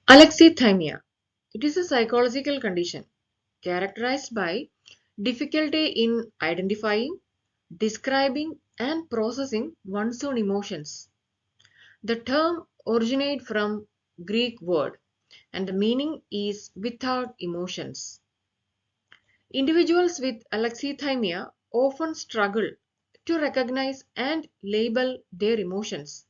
Alexithymia. It is a psychological condition characterized by difficulty in identifying, describing, and processing one's own emotions. The term originates from Greek word and the meaning is without emotions. Individuals with alexithymia often struggle to recognize and label their emotions.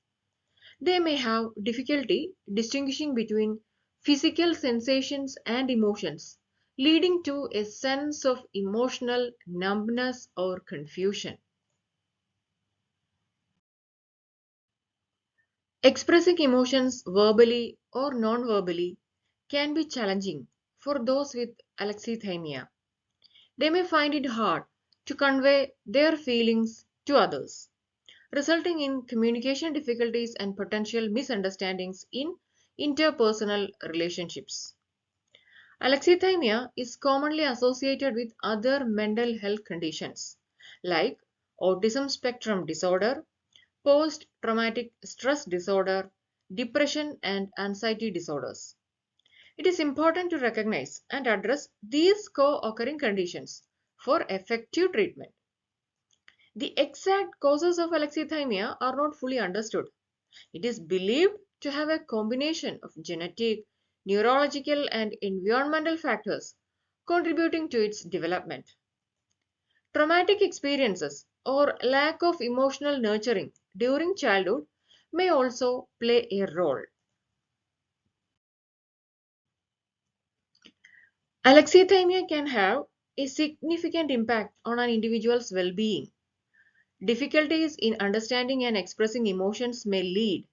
They may have difficulty distinguishing between physical sensations and emotions, leading to a sense of emotional numbness or confusion. Expressing emotions verbally or non-verbally can be challenging for those with alexithymia. They may find it hard to convey their feelings to others, resulting in communication difficulties and potential misunderstandings in interpersonal relationships. Alexithymia is commonly associated with other mental health conditions like autism spectrum disorder, post traumatic stress disorder, depression, and anxiety disorders. It is important to recognize and address these co occurring conditions for effective treatment. The exact causes of alexithymia are not fully understood. It is believed to have a combination of genetic, neurological, and environmental factors contributing to its development. Traumatic experiences or lack of emotional nurturing during childhood may also play a role. Alexithymia can have a significant impact on an individual's well being. Difficulties in understanding and expressing emotions may lead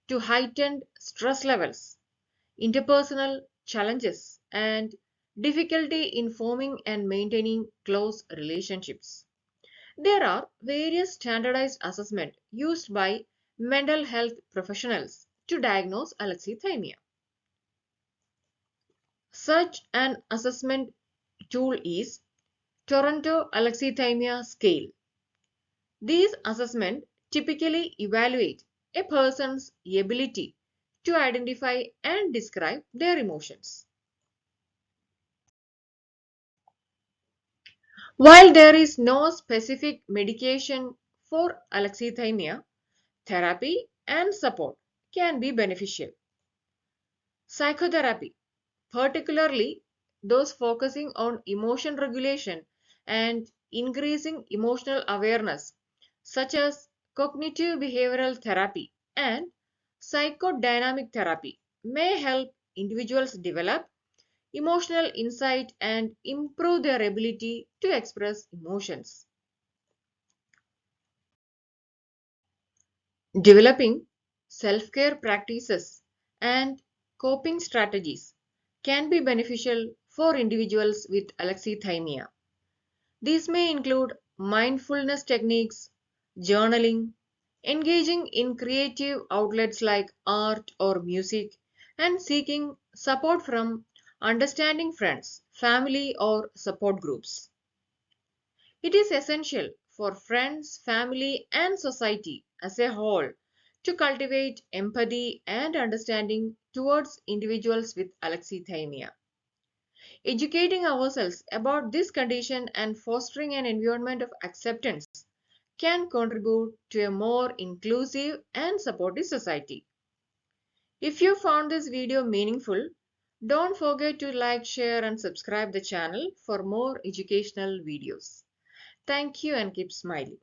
to heightened stress levels, interpersonal challenges, and difficulty in forming and maintaining close relationships. There are various standardized assessments used by mental health professionals to diagnose alexithymia. Such an assessment tool is Toronto Alexithymia Scale. These assessments typically evaluate a person's ability to identify and describe their emotions. While there is no specific medication for alexithymia, therapy and support can be beneficial. Psychotherapy, particularly those focusing on emotion regulation and increasing emotional awareness, such as cognitive behavioral therapy and psychodynamic therapy, may help individuals develop emotional insight and improve their ability to express emotions. Developing self care practices and coping strategies can be beneficial for individuals with alexithymia. These may include mindfulness techniques, journaling, engaging in creative outlets like art or music, and seeking support from understanding friends, family, or support groups. It is essential for friends, family, and society as a whole to cultivate empathy and understanding towards individuals with alexithymia. Educating ourselves about this condition and fostering an environment of acceptance can contribute to a more inclusive and supportive society. If you found this video meaningful, don't forget to like, share, and subscribe the channel for more educational videos. Thank you and keep smiling.